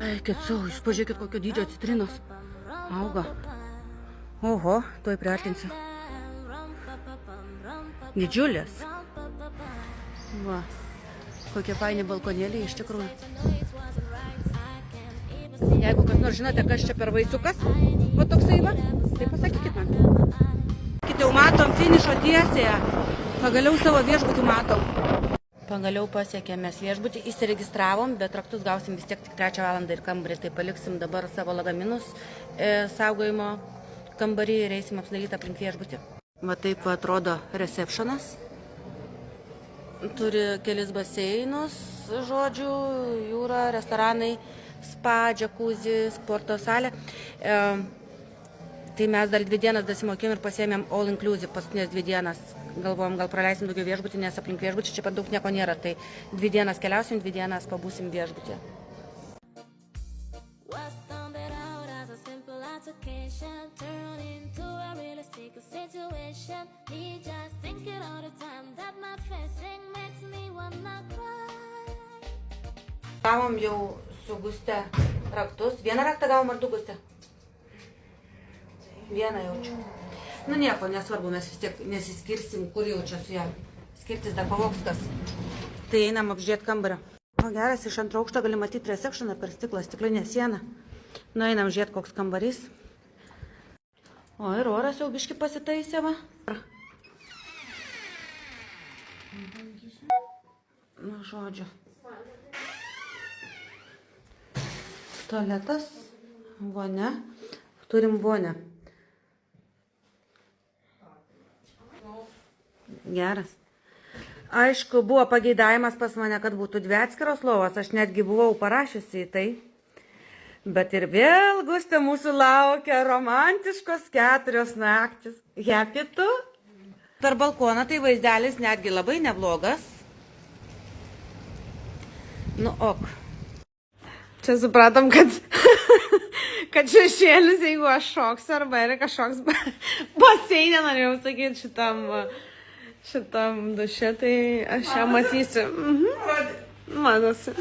Eikit savo, jūs pažiūrėkit, kokio dydžio citrinos. Auga. Oho, tuoj priartinsiu. Didžiulės. Va, kokie faini balkonėliai iš tikrųjų. Jeigu kas nors žinote, kas čia per vaisiukas, va toksai va, tai pasakykit man. Kit jau matom finišo tiesėje. Pagaliau savo viešbutį matom. Pagaliau pasiekėme viešbutį, įsiregistravom, bet raktus gausim vis tiek tik 3 valandą ir kambarį. Tai paliksim dabar savo lagaminus saugojimo kambarį ir eisim apsidaryti aplink viešbutį. Va taip atrodo receptionas. Turi kelis baseinus, žodžiu, jūra, restoranai, spa, džakuzi, sporto salė. Tai mes dar 2 dienas dasimokėm ir pasiėmėm all inclusive paskutinės 2 dienas. Galvojom, gal praleisim daugiau viešbutį, nes aplink viešbutį čia pat daug nieko nėra. Tai 2 dienas keliausim, 2 dienas pabūsim viešbutį. Gavom jau su Guste raktus. Vieną raktą gavom ar 2, Guste? Vieną jaučiu. Nu nieko, nesvarbu, mes vis tiek nesiskirsim, kur jau čia su ją. Skirtis dar pavoks kas. Tai einam apžiūrėti kambario. O geras, iš 2 aukšto gali matyti receptioną per stiklą, stiklinę sieną. Nu einam žiūrėti, koks kambarys. O ir oras jau biški pasitaisė, va. Nu, žodžiu. Tualetas, vonia. Turim vonią. Geras. Aišku, buvo pageidavimas pas mane, kad būtų 2 atskiros lovos. Aš netgi buvau parašiusi į tai. Bet ir vėl, Guste, mūsų laukia romantiškos 4 naktis. Happy tu? Per balkoną tai vaizdelis netgi labai neblogas. Nu, ok. Čia supratom, kad šešėlis, jeigu aš šoksiu, arba yra kažkoks baseinė, norėjau sakyti, šitam duše, tai aš ją matysiu. Matosi.